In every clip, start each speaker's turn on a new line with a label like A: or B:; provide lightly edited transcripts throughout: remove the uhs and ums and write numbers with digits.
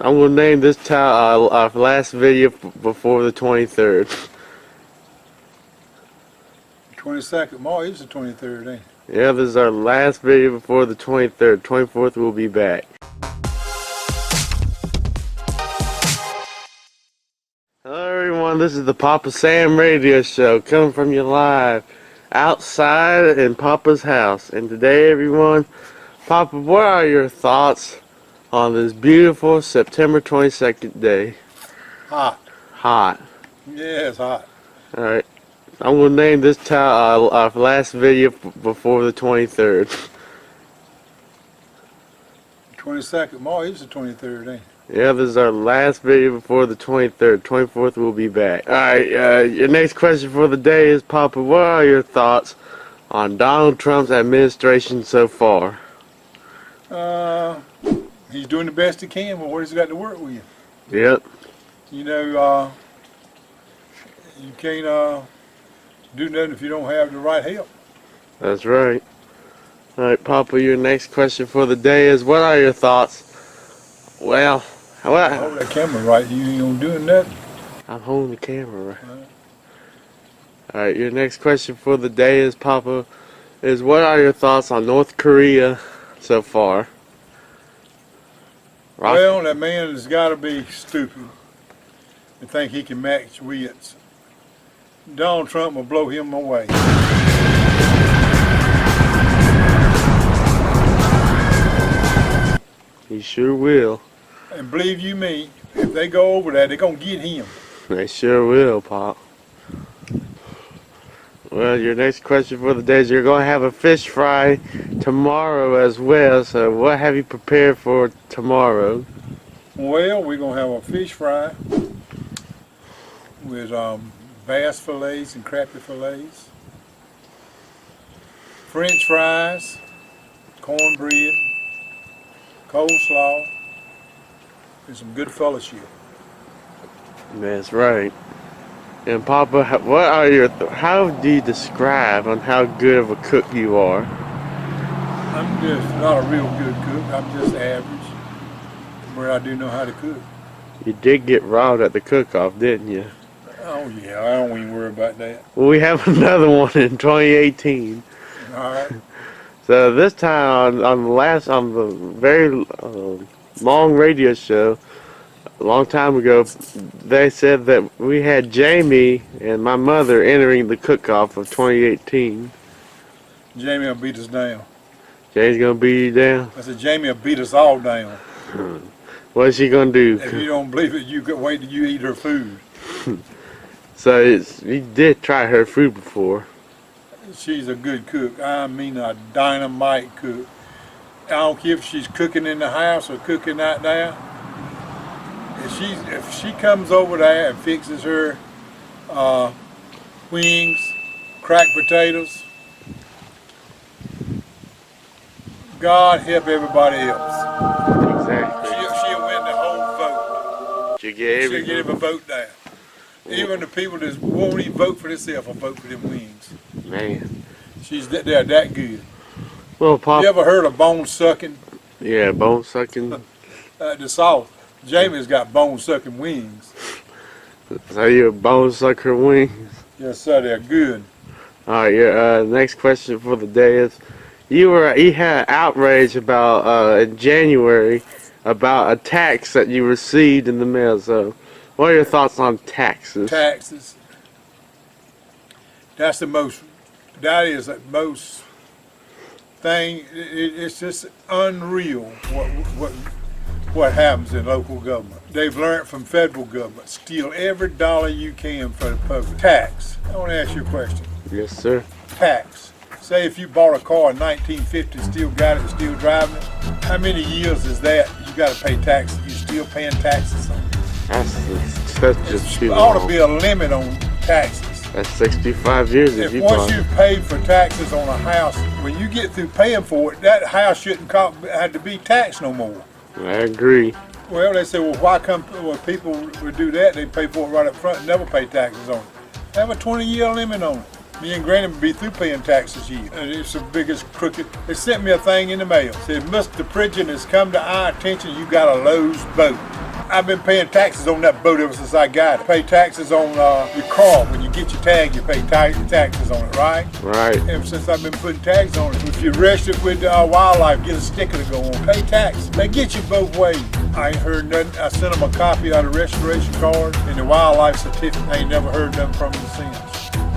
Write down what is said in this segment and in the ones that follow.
A: I'm gonna name this time our last video before the 23rd.
B: 22nd. Tomorrow is the 23rd, ain't it?
A: Yeah, this is our last video before the 23rd. 24th we'll be back. Hello everyone, this is the Papa Sam Radio Show coming from you live outside in Papa's house. And today everyone, Papa, what are your thoughts on this beautiful September 22nd day?
B: Hot.
A: Hot.
B: Yeah, it's hot.
A: Alright, I'm going to name this time our last video before the 23rd.
B: 22nd. Tomorrow is the 23rd, ain't it?
A: Yeah, this is our last video before the 23rd. 24th we'll be back. Alright, your next question for the day is, Papa, what are your thoughts on Donald Trump's administration so far?
B: He's doing the best he can with what he's got to work with.
A: Yep.
B: You know, you can't do nothing if you don't have the right help.
A: That's right. Alright, Papa, your next question for the day is, what are your thoughts? Well,
B: Hold that camera right, you ain't gonna do nothing.
A: I'm holding the camera right. Alright, your next question for the day is, Papa, is what are your thoughts on North Korea so far?
B: Well, that man has got to be stupid to think he can match wits. Donald Trump will blow him away.
A: He sure will.
B: And believe you me, if they go over there, they're going to get him.
A: They sure will, Pop. Well, your next question for the day is, you're going to have a fish fry tomorrow as well, so what have you prepared for tomorrow?
B: Well, we're going to have a fish fry with bass fillets and crappie fillets, French fries, cornbread, coleslaw, and some good fellowship.
A: That's right. And Papa, what are your how do you describe on how good of a cook you are?
B: I'm just not a real good cook. I'm just average, where I do know how to cook.
A: You did get robbed at the cook-off, didn't you?
B: Oh yeah, I don't even worry about that.
A: Well, we have another one in 2018.
B: All right.
A: So this time on the very long radio show, a long time ago, they said that we had Jamie and my mother entering the cook-off of 2018.
B: Jamie will beat us down.
A: Jamie's gonna beat you down?
B: I said Jamie will beat us all down.
A: What's she gonna do?
B: If you don't believe it, you could wait till you eat her food.
A: So you did try her food before.
B: She's a good cook. I mean a dynamite cook. I don't care if she's cooking in the house or cooking out there. If she comes over there and fixes her wings, cracked potatoes, God help everybody else.
A: Exactly.
B: She'll win the whole vote.
A: She'll get
B: him a vote down. Even the people that won't even vote for themselves will vote for them wings.
A: Man.
B: They're that good.
A: Well, Pop.
B: You ever heard of bone sucking?
A: Yeah, bone sucking.
B: The South. Jamie's got bone sucking wings.
A: So you bone sucker wings?
B: Yes, sir. They're good.
A: All right. Your next question for the day is, you had outrage about in January about a tax that you received in the mail. So, what are your thoughts on taxes?
B: Taxes. That is the most thing. It's just unreal what happens in local government. They've learned from federal government. Steal every dollar you can for the public. Tax. I want to ask you a question.
A: Yes, sir.
B: Tax. Say if you bought a car in 1950, still got it, still driving it, how many years is that you got to pay taxes? You still paying taxes on it?
A: That's
B: There ought to be a limit on taxes.
A: That's 65 years if you
B: once you've paid for taxes on a house, when you get through paying for it, that house shouldn't have to be taxed no more.
A: I agree.
B: Well, they say, well, why come when people would do that, they pay for it right up front and never pay taxes on it. Have a 20-year limit on it. Me and Granny would be through paying taxes here. And it's the biggest crooked. They sent me a thing in the mail. Said, Mr. Pridgeon has come to our attention. You got a Lowe's boat. I've been paying taxes on that boat ever since I got it. Pay taxes on your car. When you get your tag, you pay taxes on it, right?
A: Right.
B: Ever since I've been putting tags on it. If you're registered with wildlife, get a sticker to go on. Pay tax. They get you both ways. I ain't heard nothing. I sent them a copy of the registration card and the wildlife certificate. I ain't never heard nothing from them since.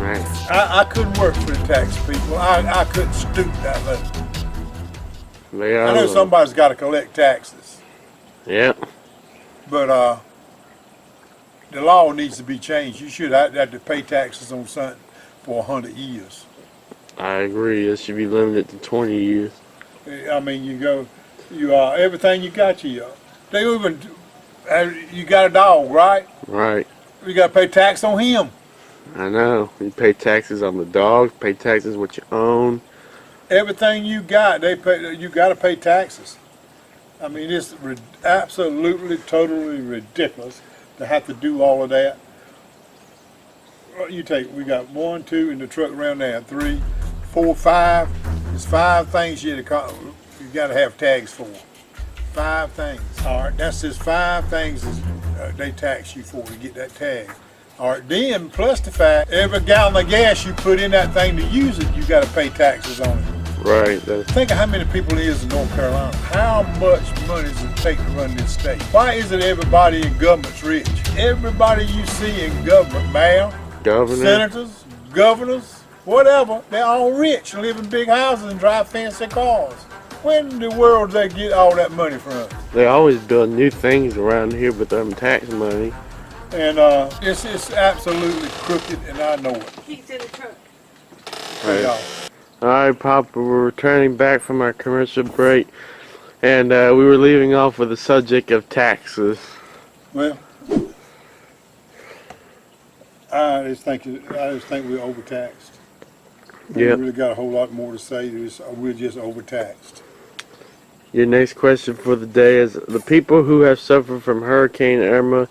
A: Right.
B: I couldn't work for the tax people. I couldn't stoop that low. I know somebody's got to collect taxes.
A: Yeah.
B: But the law needs to be changed. You should have to pay taxes on something for 100 years.
A: I agree. It should be limited to 20 years.
B: I mean, everything you got, you got a dog, right?
A: Right.
B: You got to pay tax on him.
A: I know. You pay taxes on the dog, pay taxes what you own.
B: Everything you got, you got to pay taxes. I mean, it's absolutely, totally ridiculous to have to do all of that. We got 1, 2 in the truck around there, 3, 4, 5. There's 5 things you got to have tags for. 5 things. All right, that's just 5 things they tax you for to get that tag. All right, then plus the fact every gallon of gas you put in that thing to use it, you got to pay taxes on it.
A: Right.
B: Think of how many people there is in North Carolina. How much money does it take to run this state? Why isn't everybody in government's rich? Everybody you see in government, mayor, senators, governors, whatever, they're all rich and live in big houses and drive fancy cars. When in the world do they get all that money from?
A: They always build new things around here with them tax money.
B: And it's absolutely crooked, and I know it.
C: He's in the truck.
A: Right. Alright, Papa, we're returning back from our commercial break, and we were leaving off with the subject of taxes.
B: Well, I just think we're overtaxed. We really got a whole lot more to say. We're just overtaxed.
A: Your next question for the day is: the people who have suffered from Hurricane Irma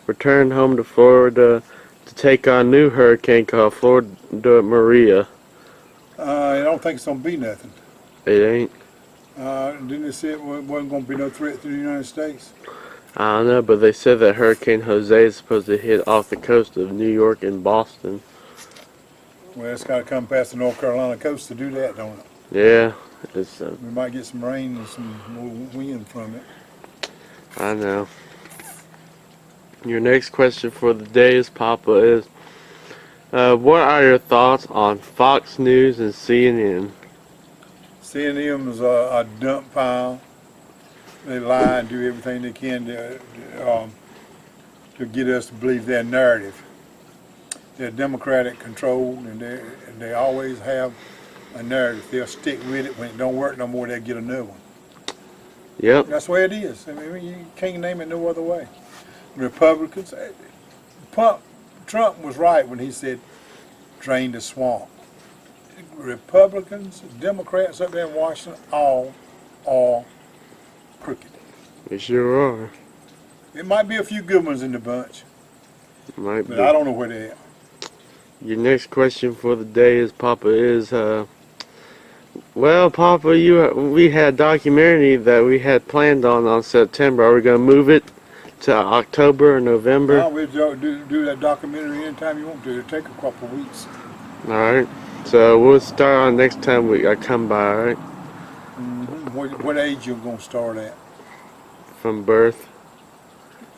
A: returned home to Florida to take on a new hurricane called Florida Maria.
B: I don't think it's going to be nothing.
A: It ain't?
B: Didn't they say it wasn't going to be no threat to the United States?
A: I don't know, but they said that Hurricane Jose is supposed to hit off the coast of New York and Boston.
B: Well, it's got to come past the North Carolina coast to do that, don't it?
A: Yeah.
B: We might get some rain and some more wind from it.
A: I know. Your next question for the day is, Papa, is what are your thoughts on Fox News and CNN?
B: CNN is a dump pile. They lie and do everything they can to get us to believe their narrative. They're Democratic controlled, and they always have a narrative. They'll stick with it. When it don't work no more, they'll get another one.
A: Yep.
B: That's the way it is. I mean, you can't name it no other way. Republicans, Trump was right when he said, drain the swamp. Republicans, Democrats up there in Washington, all crooked.
A: They sure are.
B: It might be a few good ones in the bunch,
A: Might
B: but
A: be.
B: I don't know where they are.
A: Your next question for the day is, Papa, is well, Papa, we had a documentary that we had planned on September. Are we going to move it to October or November?
B: No, we'll do that documentary anytime you want to. It'll take a couple of weeks.
A: All right. So we'll start on next time I come by, all right?
B: Mm-hmm. What age you going to start at?
A: From birth.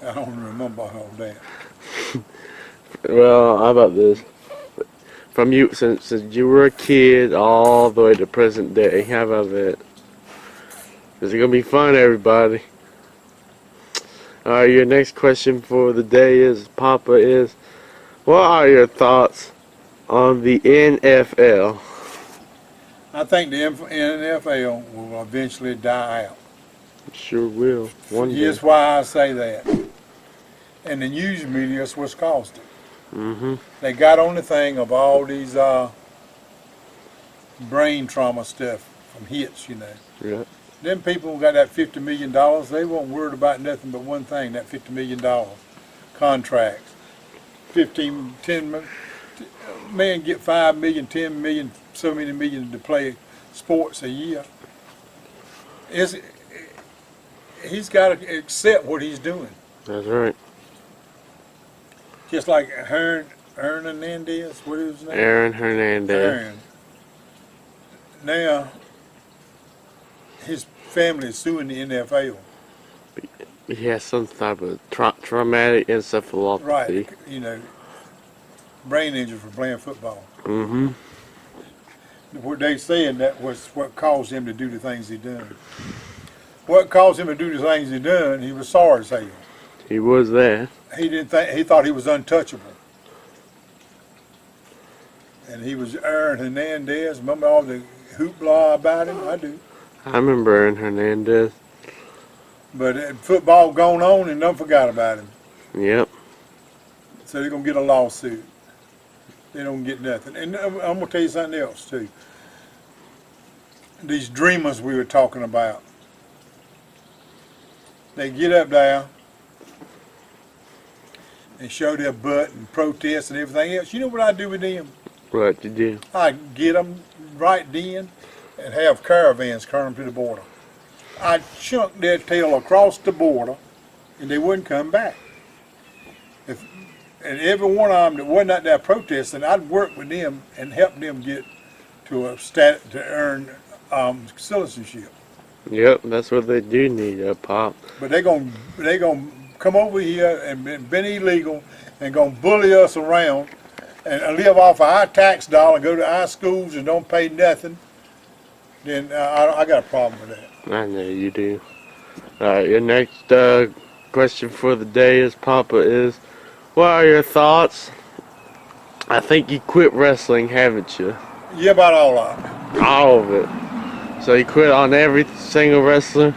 B: I don't remember all that.
A: Well, how about this? From you, since you were a kid all the way to present day. How about that? This is going to be fun, everybody. Your next question for the day is, Papa, is what are your thoughts on the NFL?
B: I think the NFL will eventually die out.
A: Sure will. One day.
B: Here's why I say that. And the news media is what's caused it.
A: Mm-hmm.
B: They got on the thing of all these brain trauma stuff from hits, you know.
A: Yeah.
B: Them people who got that $50 million, they weren't worried about nothing but one thing, that $50 million contract. 10 man get 5 million, 10 million, so many million to play sports a year. He's got to accept what he's doing.
A: That's right.
B: Just like Hernandez, what is his name?
A: Aaron Hernandez.
B: Aaron. Now, his family is suing the NFL.
A: He has some type of traumatic encephalopathy.
B: Right, brain injury for playing football.
A: Mm-hmm.
B: What they saying that was what caused him to do the things he done. What caused him to do the things he done? He was sorry as hell.
A: He was there.
B: He thought he was untouchable. And he was Aaron Hernandez. Remember all the hoopla about him? I do.
A: I remember Aaron Hernandez.
B: But football going on and don't forgot about him.
A: Yep.
B: So they're going to get a lawsuit. They don't get nothing. And I'm going to tell you something else, too. These dreamers we were talking about. They get up there and show their butt and protest and everything else. You know what I do with them?
A: What you do?
B: I get them right then and have caravans come to the border. I chunk their tail across the border and they wouldn't come back. And every one of them that wasn't out there protesting, I'd work with them and help them get to to earn citizenship.
A: Yep, that's what they do need, Pop.
B: But they gonna come over here and been illegal and gonna bully us around and live off of our tax dollar, go to our schools and don't pay nothing. Then I got a problem with that.
A: I know you do. Alright, your next question for the day is, Papa, is, what are your thoughts? I think you quit wrestling, haven't you?
B: Yeah, about all of it.
A: All of it. So you quit on every single wrestler?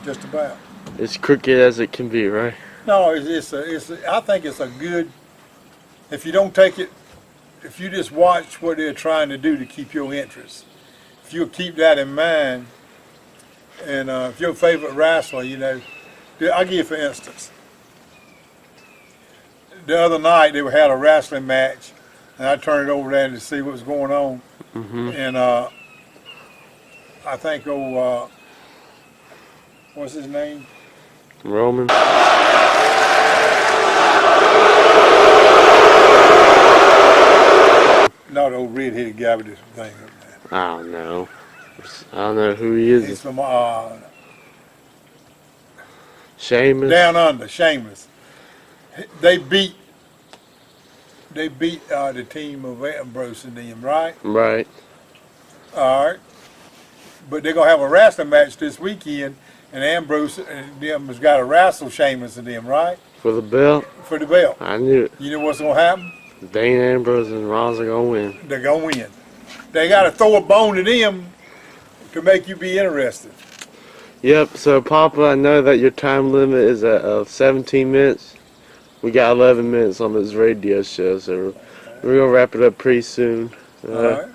B: Just about.
A: As crooked as it can be, right?
B: No, I think it's a good, if you don't take it, if you just watch what they're trying to do to keep your interest, if you'll keep that in mind, and if your favorite wrestler, I'll give you for instance. The other night they had a wrestling match, and I turned it over there to see what was going on, and I think, what's his name?
A: Roman.
B: No, the old red-headed guy with this thing up there.
A: I don't know. I don't know who he is.
B: He's from
A: Sheamus.
B: Down Under, Sheamus. They beat the team of Ambrose and them, right?
A: Right.
B: All right. But they're going to have a wrestling match this weekend, and Ambrose and them has got to wrestle Sheamus and them, right?
A: For the belt?
B: For the belt.
A: I knew it.
B: You know what's going to happen?
A: Dean Ambrose and Rollins are going to win.
B: They're going to win. They got to throw a bone to them to make you be interested.
A: Yep, so Papa, I know that your time limit is at 17 minutes. We got 11 minutes on this radio show, so we're going to wrap it up pretty soon.
B: All right.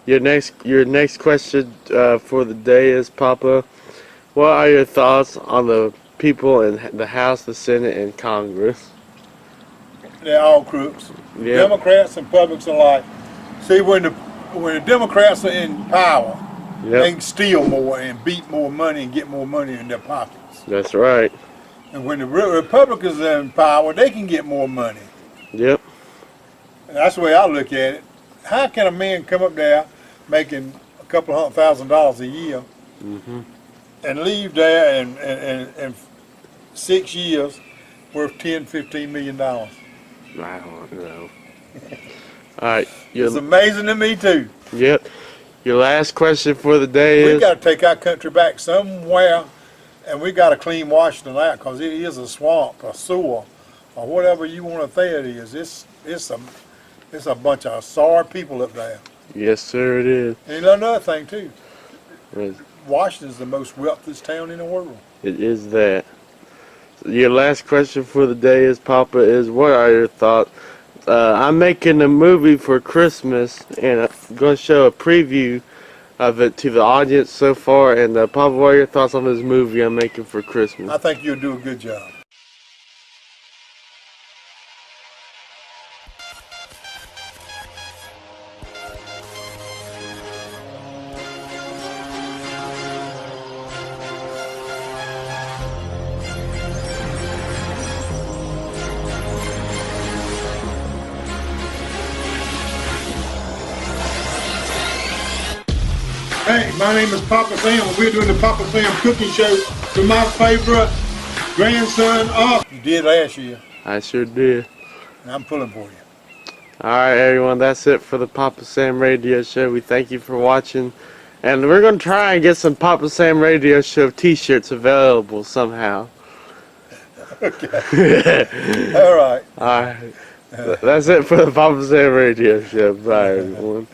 A: Your next question for the day is, Papa, what are your thoughts on the people in the House, the Senate, and Congress?
B: They're all crooks.
A: Yep.
B: Democrats and Republicans alike. See, when the Democrats are in power, they can steal more and beat more money and get more money in their pockets.
A: That's right.
B: And when the Republicans are in power, they can get more money.
A: Yep.
B: And that's the way I look at it. How can a man come up there making a couple $100,000 a year and leave there in 6 years worth $10-15 million?
A: I don't know. All right.
B: It's amazing to me too.
A: Yep. Your last question for the day is...
B: We got to take our country back somewhere, and we got to clean Washington out, because it is a swamp, a sewer, or whatever you want to say it is. It's a bunch of sorry people up there.
A: Yes, sir, it is.
B: And another thing too.
A: Yes.
B: Washington's the most wealthiest town in the world.
A: It is that. Your last question for the day is, Papa, is what are your thoughts? I'm making a movie for Christmas, and I'm going to show a preview of it to the audience so far. And Papa, what are your thoughts on this movie I'm making for Christmas?
B: I think you'll do a good job. Hey, my name is Papa Sam, and we're doing the Papa Sam cooking show with my favorite grandson up. You did last year,
A: I sure did.
B: and I'm pulling for you.
A: Alright, everyone, that's it for the Papa Sam Radio Show. We thank you for watching. And we're going to try and get some Papa Sam Radio Show t-shirts available somehow.
B: Okay. All right.
A: Alright. That's it for the Papa Sam Radio Show. Bye, everyone.